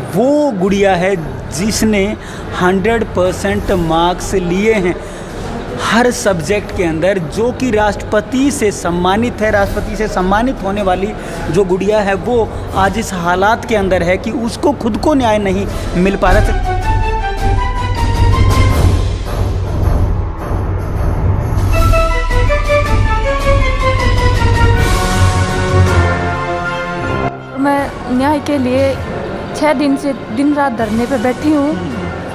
वो गुड़िया है जिसने 100% मार्क्स लिए हैं हर सब्जेक्ट के अंदर, जो कि राष्ट्रपति से सम्मानित है। राष्ट्रपति से सम्मानित होने वाली जो गुड़िया है वो आज इस हालात के अंदर है कि उसको खुद को न्याय नहीं मिल पा रहा था। मैं न्याय के लिए 6 दिन से दिन रात धरने पे बैठी हूँ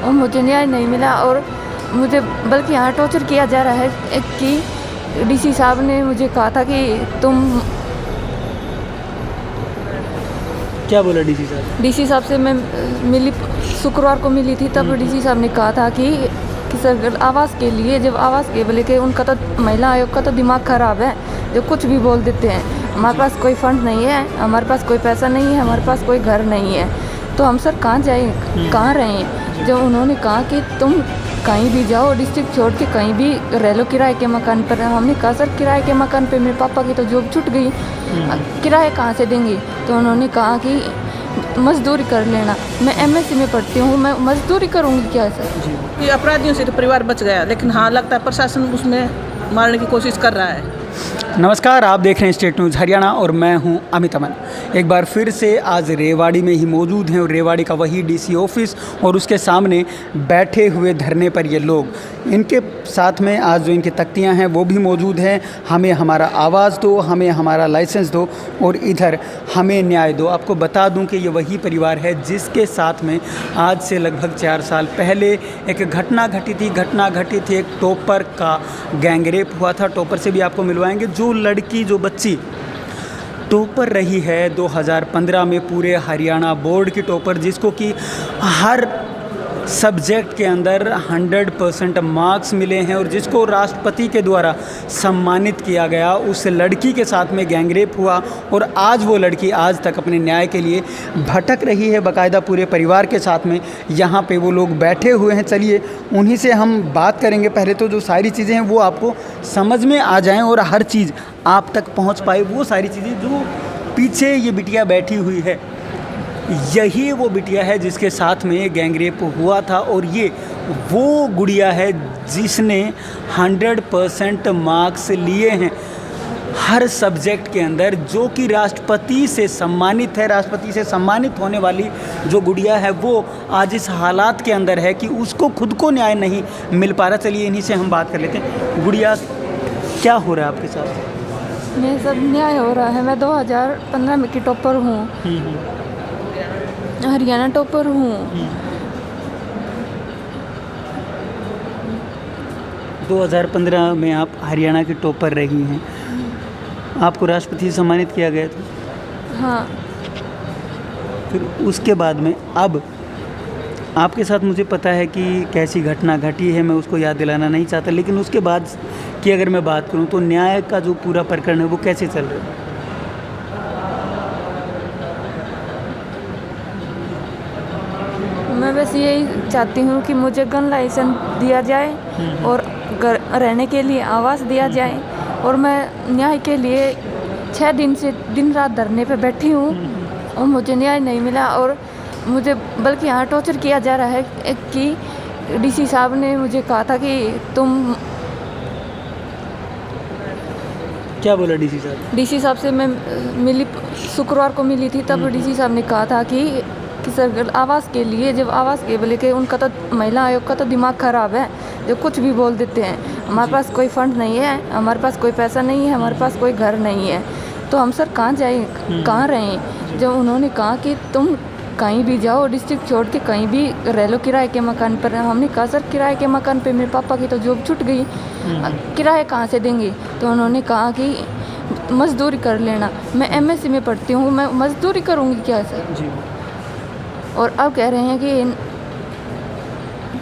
और मुझे न्याय नहीं मिला, और मुझे बल्कि यहाँ टॉर्चर किया जा रहा है कि डीसी साहब ने मुझे कहा था कि तुम। क्या बोला डीसी साहब? डीसी साहब से मैं मिली, शुक्रवार को मिली थी, तब डीसी साहब ने कहा था कि सर आवास के लिए, जब आवास के बोले कि उनका तो महिला आयोग का तो दिमाग ख़राब है, जो कुछ भी बोल देते हैं। हमारे पास कोई फंड नहीं है, हमारे पास कोई पैसा नहीं है, हमारे पास कोई घर नहीं है, तो हम सर कहाँ जाएँ, कहाँ रहें। जब उन्होंने कहा कि तुम कहीं भी जाओ, डिस्ट्रिक्ट छोड़ के कहीं भी रह लो किराए के मकान पर। हमने कहा सर किराए के मकान पे मेरे पापा की तो जॉब छूट गई, किराए कहाँ से देंगे। तो उन्होंने कहा कि मजदूरी कर लेना। मैं एमएससी में पढ़ती हूँ, मैं मजदूरी करूँगी क्या सर? ये अपराधियों से तो परिवार बच गया, लेकिन हाँ लगता है प्रशासन उसमें मारने की कोशिश कर रहा है। नमस्कार, आप देख रहे हैं स्टेट न्यूज़ हरियाणा और मैं हूं अमित अमन। एक बार फिर से आज रेवाड़ी में ही मौजूद हैं और रेवाड़ी का वही डीसी ऑफिस और उसके सामने बैठे हुए धरने पर ये लोग, इनके साथ में आज जो इनकी तख्तियां हैं वो भी मौजूद हैं। हमें हमारा आवाज़ दो, हमें हमारा लाइसेंस दो और इधर हमें न्याय दो। आपको बता दूं कि ये वही परिवार है जिसके साथ में आज से लगभग 4 साल पहले एक घटना घटी थी। एक टॉपर का गैंगरेप हुआ था। टॉपर से भी आपको मिलवाएंगे। जो बच्ची टॉपर रही है 2015 में पूरे हरियाणा बोर्ड की टॉपर, जिसको कि हर सब्जेक्ट के अंदर 100% मार्क्स मिले हैं और जिसको राष्ट्रपति के द्वारा सम्मानित किया गया, उस लड़की के साथ में गैंगरेप हुआ और आज वो लड़की आज तक अपने न्याय के लिए भटक रही है। बाकायदा पूरे परिवार के साथ में यहाँ पे वो लोग बैठे हुए हैं। चलिए उन्हीं से हम बात करेंगे। पहले तो जो सारी चीज़ें हैं वो आपको समझ में आ जाएं और हर चीज़ आप तक पहुँच पाए, वो सारी चीज़ें जो पीछे ये बिटिया बैठी हुई है, यही वो बिटिया है जिसके साथ में गैंगरेप हुआ था। और ये वो गुड़िया है जिसने 100% मार्क्स लिए हैं हर सब्जेक्ट के अंदर, जो कि राष्ट्रपति से सम्मानित है। राष्ट्रपति से सम्मानित होने वाली जो गुड़िया है वो आज इस हालात के अंदर है कि उसको खुद को न्याय नहीं मिल पा रहा। चलिए इन्हीं से हम बात कर लेते हैं। गुड़िया, क्या हो रहा है आपके साथ? मेरे साथ न्याय हो रहा है। मैं 2015 में की टॉपर हूँ, हरियाणा टॉपर हूँ। 2015 में आप हरियाणा की टॉपर रही हैं। आपको राष्ट्रपति से सम्मानित किया गया था। हाँ। फिर उसके बाद में अब आपके साथ मुझे पता है कि कैसी घटना घटी है, मैं उसको याद दिलाना नहीं चाहता, लेकिन उसके बाद की अगर मैं बात करूं तो न्याय का जो पूरा प्रकरण है वो कैसे चल रहा है? मैं बस यही चाहती हूँ कि मुझे गन लाइसेंस दिया जाए और घर रहने के लिए आवास दिया जाए, और मैं न्याय के लिए 6 दिन से दिन रात धरने पे बैठी हूँ और मुझे न्याय नहीं मिला, और मुझे बल्कि यहाँ टॉर्चर किया जा रहा है कि डीसी साहब ने मुझे कहा था कि तुम। क्या बोला डीसी साहब? डीसी साहब से मैं मिली, शुक्रवार को मिली थी, तब डीसी साहब ने कहा था कि सर आवास के लिए, जब आवास के बोले कि उनका तो महिला आयोग का तो दिमाग ख़राब है, जो कुछ भी बोल देते हैं। हमारे पास कोई फंड नहीं है, हमारे पास कोई पैसा नहीं है, हमारे पास कोई घर नहीं है, तो हम सर कहाँ जाएँ, कहाँ रहें। जब उन्होंने कहा कि तुम कहीं भी जाओ, डिस्ट्रिक्ट छोड़ के कहीं भी रह लो किराए के मकान पर। हमने कहा सर किराए के मकान पे मेरे पापा की तो जॉब छूट गई, किराए कहाँ से देंगे। तो उन्होंने कहा कि मजदूरी कर लेना। मैं एमएससी में पढ़ती हूँ, मैं मजदूरी करूँगी क्या सर? जी। और अब कह रहे हैं कि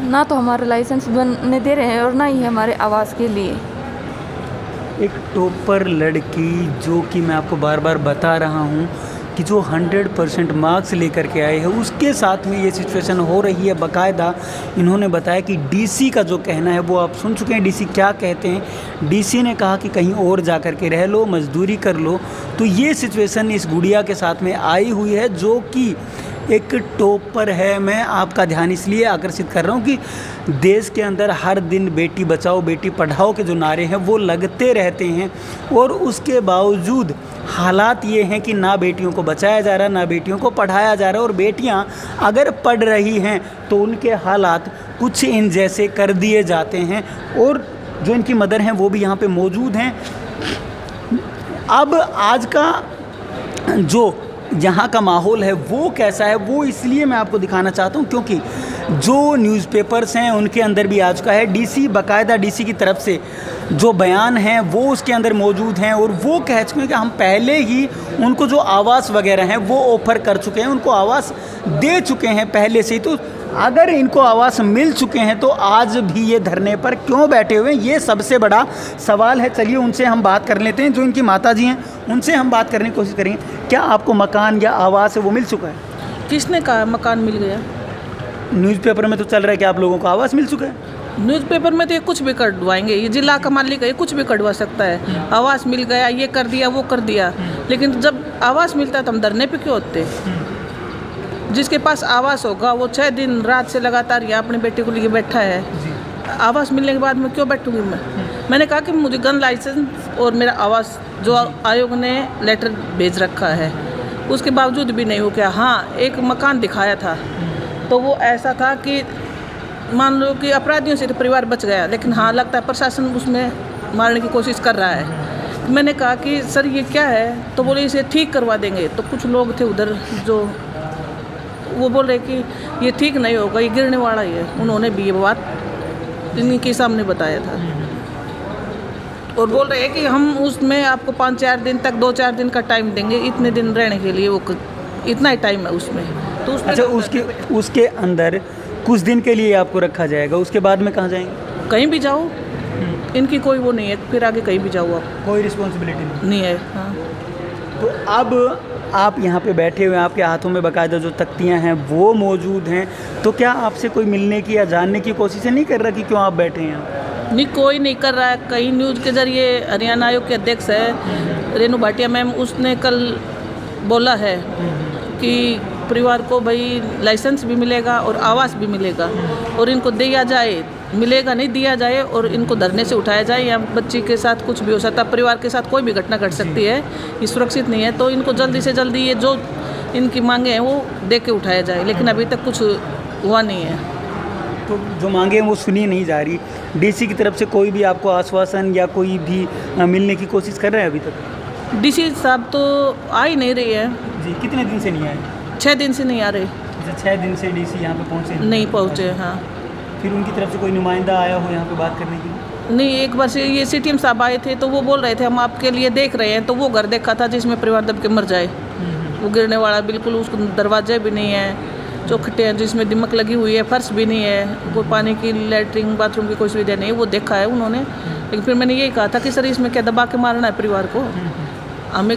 ना तो हमारा लाइसेंस बनने दे रहे हैं और ना ही हमारे आवास के लिए। एक टॉपर लड़की, जो कि मैं आपको बार बार बता रहा हूँ कि जो 100% मार्क्स लेकर के आए हैं, उसके साथ में ये सिचुएशन हो रही है। बाकायदा इन्होंने बताया कि डीसी का जो कहना है वो आप सुन चुके हैं। डीसी क्या कहते हैं? डीसी ने कहा कि कहीं और जा कर के रह लो, मजदूरी कर लो। तो ये सिचुएशन इस गुड़िया के साथ में आई हुई है, जो कि एक टॉप पर है। मैं आपका ध्यान इसलिए आकर्षित कर रहा हूँ कि देश के अंदर हर दिन बेटी बचाओ बेटी पढ़ाओ के जो नारे हैं वो लगते रहते हैं, और उसके बावजूद हालात ये हैं कि ना बेटियों को बचाया जा रहा, ना बेटियों को पढ़ाया जा रहा, और बेटियां अगर पढ़ रही हैं तो उनके हालात कुछ इन जैसे कर दिए जाते हैं। और जो इनकी मदर हैं वो भी यहाँ पे मौजूद हैं। अब आज का जो यहाँ का माहौल है वो कैसा है, वो इसलिए मैं आपको दिखाना चाहता हूँ क्योंकि जो न्यूज़पेपर्स हैं उनके अंदर भी आ चुका है। डीसी बाकायदा डीसी की तरफ से जो बयान हैं वो उसके अंदर मौजूद हैं, और वो कह चुके हैं कि हम पहले ही उनको जो आवास वगैरह हैं वो ऑफ़र कर चुके हैं, उनको आवास दे चुके हैं पहले से ही। तो अगर इनको आवास मिल चुके हैं तो आज भी ये धरने पर क्यों बैठे हुए हैं, ये सबसे बड़ा सवाल है। चलिए उनसे हम बात कर लेते हैं, जो इनकी माताजी हैं उनसे हम बात करने की कोशिश करेंगे। क्या आपको मकान या आवास है वो मिल चुका है? किसने कहा मकान मिल गया? न्यूज़पेपर में तो चल रहा है कि आप लोगों को आवास मिल चुका है। न्यूज़पेपर में तो ये कुछ भी कटवाएंगे, ये जिला का मालिक है, ये कुछ भी कटवा सकता है। आवास मिल गया, ये कर दिया, वो कर दिया, लेकिन जब आवास मिलता है तो हम धरने पे क्यों होते? जिसके पास आवास होगा वो 6 दिन रात से लगातार यहाँ अपने बेटे को लिए बैठा है। आवास मिलने के बाद मैं क्यों बैठूंगी? मैंने कहा कि मुझे गन लाइसेंस और मेरा आवास जो आयोग ने लेटर भेज रखा है उसके बावजूद भी नहीं हो गया। हाँ, एक मकान दिखाया था तो वो ऐसा था कि मान लो कि अपराधियों से तो परिवार बच गया, लेकिन हाँ लगता है प्रशासन उसमें मारने की कोशिश कर रहा है। मैंने कहा कि सर ये क्या है, तो बोले इसे ठीक करवा देंगे। तो कुछ लोग थे उधर जो वो बोल रहे कि ये ठीक नहीं होगा, ये गिरने वाला ही है। उन्होंने भी ये बात इनके सामने बताया था और बोल रहे हैं कि हम उसमें आपको 5-4 दिन तक 2-4 दिन का टाइम देंगे, इतने दिन रहने के लिए, वो इतना ही टाइम है उसमें। तो अच्छा, उसके अंदर कुछ दिन के लिए आपको रखा जाएगा, उसके बाद में कहाँ जाएंगे? कहीं भी जाओ, इनकी कोई वो नहीं है, फिर आगे कहीं भी जाओ आप, कोई रिस्पॉन्सिबिलिटी नहीं है। हाँ। तो अब आप यहाँ पे बैठे हुए हैं, आपके हाथों में बाकायदा जो तख्तियाँ हैं वो मौजूद हैं, तो क्या आपसे कोई मिलने की या जानने की कोशिश नहीं कर रहा कि क्यों आप बैठे हैं? नहीं, कोई नहीं कर रहा है। कई न्यूज़ के ज़रिए हरियाणा आयोग के अध्यक्ष है रेणु भाटिया मैम, उसने कल बोला है कि परिवार को भाई लाइसेंस भी मिलेगा और आवास भी मिलेगा, और इनको दिया जाए, मिलेगा नहीं दिया जाए, और इनको धरने से उठाया जाए। या बच्ची के साथ कुछ भी हो सकता है, परिवार के साथ कोई भी घटना घट सकती है, ये सुरक्षित नहीं है। तो इनको जल्दी से जल्दी ये जो इनकी मांगे हैं वो दे के उठाया जाए, लेकिन अभी तक कुछ हुआ नहीं है। तो जो मांगे हैं वो सुनी नहीं जा रही। डीसी की तरफ से कोई भी आपको आश्वासन या कोई भी मिलने की कोशिश कर रहे हैं अभी तक? डीसी साहब तो आ ही नहीं रही है जी। कितने दिन से नहीं आए? 6 दिन से नहीं आ रहे। 6 दिन से डीसी यहाँ पे पहुँचे नहीं पहुँचे। हाँ। फिर उनकी तरफ से कोई नुमाइंदा आया हो यहाँ पे बात करने के लिए? नहीं, एक बार से ये सीटीएम साहब आए थे तो वो बोल रहे थे हम आपके लिए देख रहे हैं। तो वो घर देखा था जिसमें परिवार दब के मर जाए, वो गिरने वाला, बिल्कुल उसको दरवाजे भी नहीं है, चौखटे हैं जिसमें दिमक लगी हुई है, फर्श भी नहीं है, कोई पानी की लैट्रिन बाथरूम की कोई सुविधा नहीं है, वो देखा है उन्होंने। लेकिन फिर मैंने यही कहा था कि सर इसमें क्या दबा के मारना है परिवार को, हमें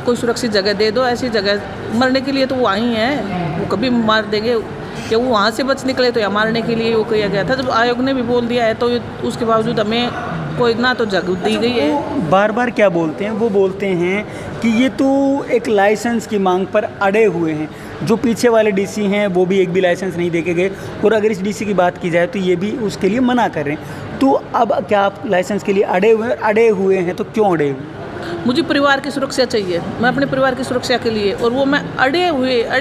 कोई सुरक्षित जगह दे दो। ऐसी जगह मरने के लिए तो वो आई हैं, वो कभी मार देंगे, या वो वहाँ से बच निकले तो या मारने के लिए वो किया गया था। जब आयोग ने भी बोल दिया है तो उसके बावजूद हमें कोई ना तो जगह दी गई है। बार बार क्या बोलते हैं, वो बोलते हैं कि ये तो एक लाइसेंस की मांग पर अड़े हुए हैं। जो पीछे वाले डीसी हैं वो भी एक भी लाइसेंस नहीं दे के गए, और अगर इस डीसी की बात की जाए तो ये भी उसके लिए मना कर रहे हैं। तो अब क्या आप लाइसेंस के लिए अड़े हुए हैं तो क्यों अड़े हुए? मुझे परिवार की सुरक्षा चाहिए, मैं अपने परिवार की सुरक्षा के लिए, और वो मैं अड़े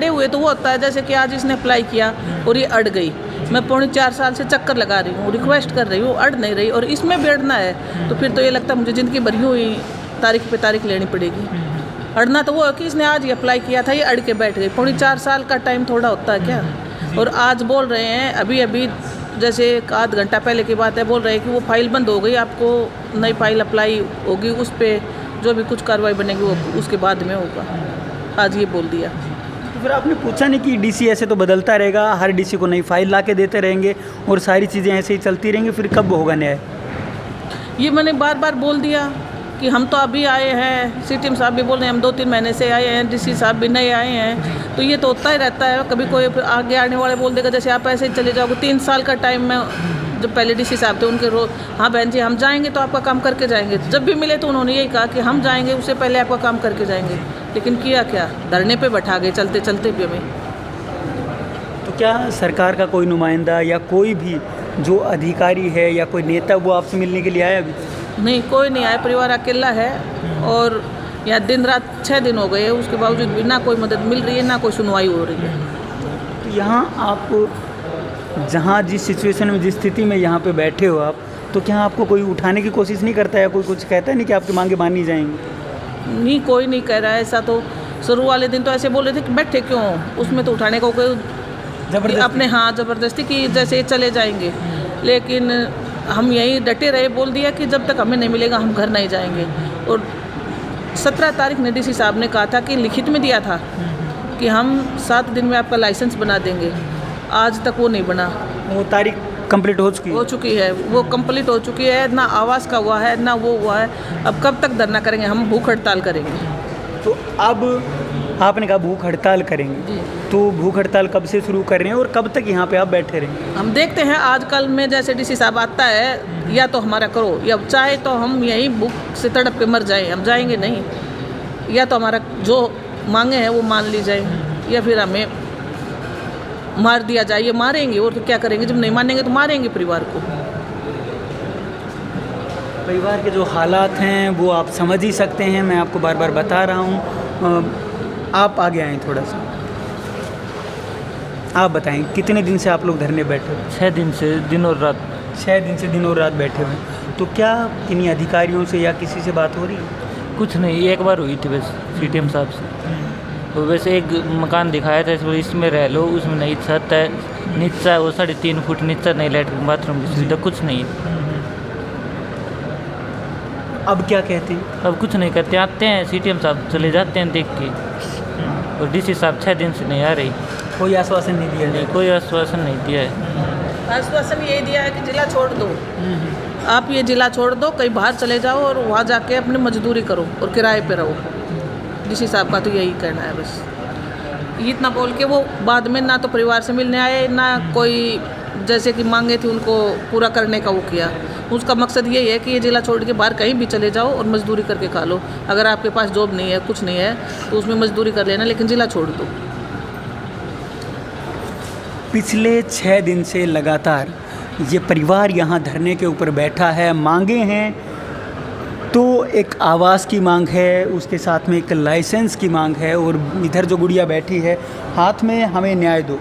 हुए तो वो होता है जैसे कि आज इसने अप्लाई किया और ये अड़ गई। मैं 4.5 साल से चक्कर लगा रही हूँ, रिक्वेस्ट कर रही हूँ, अड़ नहीं रही, और इसमें भी अड़ना है तो फिर तो ये लगता है मुझे ज़िंदगी भरी हुई तारीख पे तारीख लेनी पड़ेगी। अड़ना तो वो है कि इसने आज ही अप्लाई किया था, ये अड़ के बैठ गई। 4.5 साल का टाइम थोड़ा होता है क्या? और आज बोल रहे हैं अभी जैसे 1 घंटा पहले की बात है, बोल रहे हैं कि वो फाइल बंद हो गई, आपको नई फाइल अप्लाई होगी, उस पर जो भी कुछ कार्रवाई बनेगी वो उसके बाद में होगा। आज ये बोल दिया। तो फिर आपने पूछा नहीं कि डीसी ऐसे तो बदलता रहेगा, हर डीसी को नई फाइल ला के देते रहेंगे और सारी चीज़ें ऐसे ही चलती रहेंगी, फिर कब होगा न्याय? ये मैंने बार बोल दिया कि हम तो अभी आए हैं, सीटीएम साहब भी बोल रहे हैं हम 2-3 महीने से आए हैं, डीसी साहब भी नए आए हैं, तो ये तो होता ही रहता है। कभी कोई आगे आने वाले बोल देगा जैसे आप ऐसे ही चले जाओगे। 3 साल का टाइम में जब पहले डीसी साहब थे उनके हाँ बहन जी हम जाएंगे तो आपका काम करके जाएंगे। जब भी मिले तो उन्होंने यही कहा कि हम जाएंगे उससे पहले आपका काम करके जाएंगे, लेकिन किया क्या? धरने पे बैठा गए चलते चलते भी हमें। क्या सरकार का कोई नुमाइंदा या कोई भी जो अधिकारी है या कोई नेता वो आपसे मिलने के लिए आया अभी? नहीं, कोई नहीं आया, परिवार अकेला है और यहाँ दिन रात 6 दिन हो गए हैं, उसके बावजूद भी ना कोई मदद मिल रही है ना कोई सुनवाई हो रही है। तो यहाँ आप जहाँ जिस सिचुएशन में जिस स्थिति में यहाँ पे बैठे हो आप, तो क्या आपको कोई उठाने की कोशिश नहीं करता है? कोई कुछ कहता है नहीं कि आपकी मांगे मानी जाएंगी? नहीं, कोई नहीं कह रहा है ऐसा। तो शुरू वाले दिन तो ऐसे बोल रहे थे कि बैठे क्यों, उसमें तो उठाने को कोई जबरदस्ती? अपने हाँ ज़बरदस्ती कि जैसे चले जाएंगे, लेकिन हम यही डटे रहे, बोल दिया कि जब तक हमें नहीं मिलेगा हम घर नहीं जाएंगे। और 17 तारीख ने डीसी साहब ने कहा था कि लिखित में दिया था कि हम 7 दिन में आपका लाइसेंस बना देंगे, आज तक वो नहीं बना। वो तारीख कंप्लीट हो चुकी है? वो कंप्लीट हो चुकी है, ना आवास का हुआ है ना वो हुआ है। अब कब तक धरना करेंगे, हम भूख हड़ताल करेंगे। तो अब आपने कहा भूख हड़ताल करेंगे, जी। तो भूख हड़ताल कब से शुरू कर रहे हैं और कब तक यहाँ पे आप बैठे रहेंगे? हम देखते हैं आजकल में जैसे डीसी साहब आता है, या तो हमारा करो, या चाहे तो हम यहीं भूख से तड़प के मर जाएं, हम जाएंगे नहीं। या तो हमारा जो मांगे हैं वो मान ली जाए, या फिर हमें मार दिया जाए। ये मारेंगे और तो क्या करेंगे, जब नहीं मानेंगे तो मारेंगे परिवार को। परिवार के जो हालात हैं वो आप समझ ही सकते हैं, मैं आपको बार बार बता रहा हूँ। आप आगे आएँ थोड़ा सा, आप बताएं कितने दिन से आप लोग धरने बैठे हो? 6 दिन से दिन और रात। 6 दिन से दिन और रात बैठे हुए हैं। तो क्या किन्हीं अधिकारियों से या किसी से बात हो रही है? कुछ नहीं, एक बार हुई थी बस सीटीएम साहब से। तो वैसे एक मकान दिखाया था, इसमें रह लो, उसमें नहीं छत है, नीचा वो 3.5 फुट नीचा, नहीं लैट्रिन बाथरूम की सुविधा, कुछ नहीं है। अब क्या कहते हैं? अब कुछ नहीं करते, आते हैं सीटीएम साहब चले जाते हैं देख के, और डीसी साहब 6 दिन से नहीं आ रही। कोई आश्वासन नहीं दिया नहीं, कोई आश्वासन नहीं दिया है। आश्वासन यही दिया है कि जिला छोड़ दो, आप ये जिला छोड़ दो, कहीं बाहर चले जाओ और वहाँ जाके अपनी मजदूरी करो और किराए पे रहो। डीसी साहब का तो यही कहना है बस। इतना बोल के वो बाद में ना तो परिवार से मिलने आए, ना कोई जैसे कि मांगे थी उनको पूरा करने का वो किया। उसका मकसद यही है कि ये जिला छोड़ के बाहर कहीं भी चले जाओ और मजदूरी करके खा लो। अगर आपके पास जॉब नहीं है, कुछ नहीं है, तो उसमें मजदूरी कर लेना, लेकिन जिला छोड़ दो। पिछले 6 दिन से लगातार ये परिवार यहाँ धरने के ऊपर बैठा है। मांगे हैं तो एक आवास की मांग है, उसके साथ में एक लाइसेंस की मांग है, और इधर जो गुड़िया बैठी है हाथ में हमें न्याय दो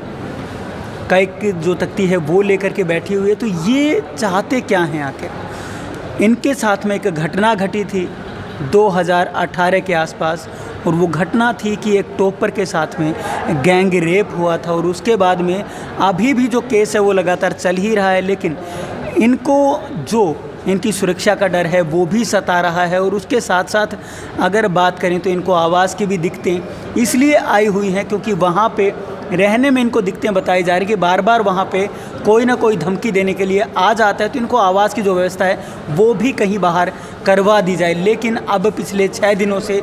का एक जो तख्ती है वो लेकर के बैठी हुई है। तो ये चाहते क्या हैं आखिर? इनके साथ में एक घटना घटी थी 2018 के आसपास, और वो घटना थी कि एक टॉपर के साथ में गैंग रेप हुआ था, और उसके बाद में अभी भी जो केस है वो लगातार चल ही रहा है। लेकिन इनको जो इनकी सुरक्षा का डर है वो भी सता रहा है, और उसके साथ साथ अगर बात करें तो इनको आवाज़ की भी दिक्कतें इसलिए आई हुई हैं क्योंकि वहाँ पे रहने में इनको दिक्कतें बताई जा रही कि बार बार वहाँ पे कोई ना कोई धमकी देने के लिए आ जाता है, तो इनको आवाज़ की जो व्यवस्था है वो भी कहीं बाहर करवा दी जाए। लेकिन अब पिछले 6 दिनों से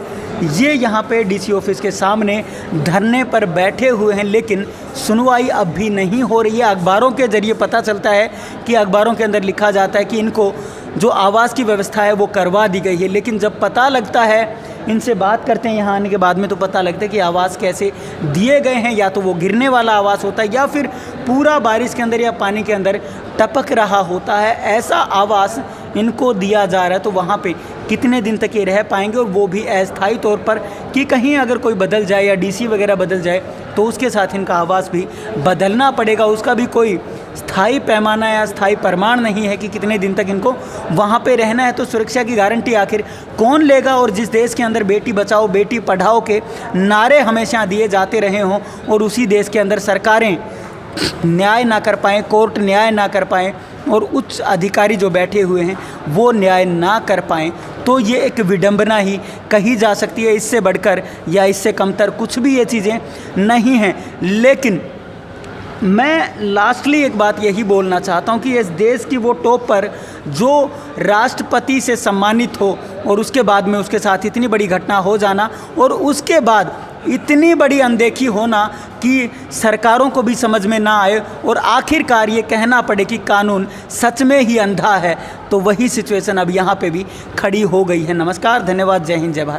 ये यहाँ पे डीसी ऑफिस के सामने धरने पर बैठे हुए हैं, लेकिन सुनवाई अब भी नहीं हो रही है। अखबारों के ज़रिए पता चलता है कि अखबारों के अंदर लिखा जाता है कि इनको जो आवाज़ की व्यवस्था है वो करवा दी गई है, लेकिन जब पता लगता है, इनसे बात करते हैं यहाँ आने के बाद में, तो पता लगता है कि आवाज़ कैसे दिए गए हैं। या तो वो गिरने वाला आवाज़ होता है या फिर पूरा बारिश के अंदर या पानी के अंदर टपक रहा होता है, ऐसा आवाज़ इनको दिया जा रहा है। तो वहाँ पे कितने दिन तक ये रह पाएंगे, और वो भी अस्थायी तौर पर कि कहीं अगर कोई बदल जाए या डीसी वगैरह बदल जाए तो उसके साथ इनका आवाज़ भी बदलना पड़ेगा। उसका भी कोई स्थायी पैमाना या स्थायी प्रमाण नहीं है कि कितने दिन तक इनको वहाँ पे रहना है। तो सुरक्षा की गारंटी आखिर कौन लेगा? और जिस देश के अंदर बेटी बचाओ बेटी पढ़ाओ के नारे हमेशा दिए जाते रहे हों, और उसी देश के अंदर सरकारें न्याय ना कर पाएँ, कोर्ट न्याय ना कर पाएँ, और उच्च अधिकारी जो बैठे हुए हैं वो न्याय ना कर पाएँ, तो ये एक विडंबना ही कही जा सकती है। इससे बढ़कर या इससे कमतर कुछ भी ये चीज़ें नहीं हैं। लेकिन मैं लास्टली एक बात यही बोलना चाहता हूँ कि इस देश की वो टॉप पर जो राष्ट्रपति से सम्मानित हो, और उसके बाद में उसके साथ इतनी बड़ी घटना हो जाना, और उसके बाद इतनी बड़ी अनदेखी होना कि सरकारों को भी समझ में ना आए, और आखिरकार ये कहना पड़े कि कानून सच में ही अंधा है, तो वही सिचुएशन अब यहाँ पे भी खड़ी हो गई है। नमस्कार, धन्यवाद, जय हिंद, जय भारत।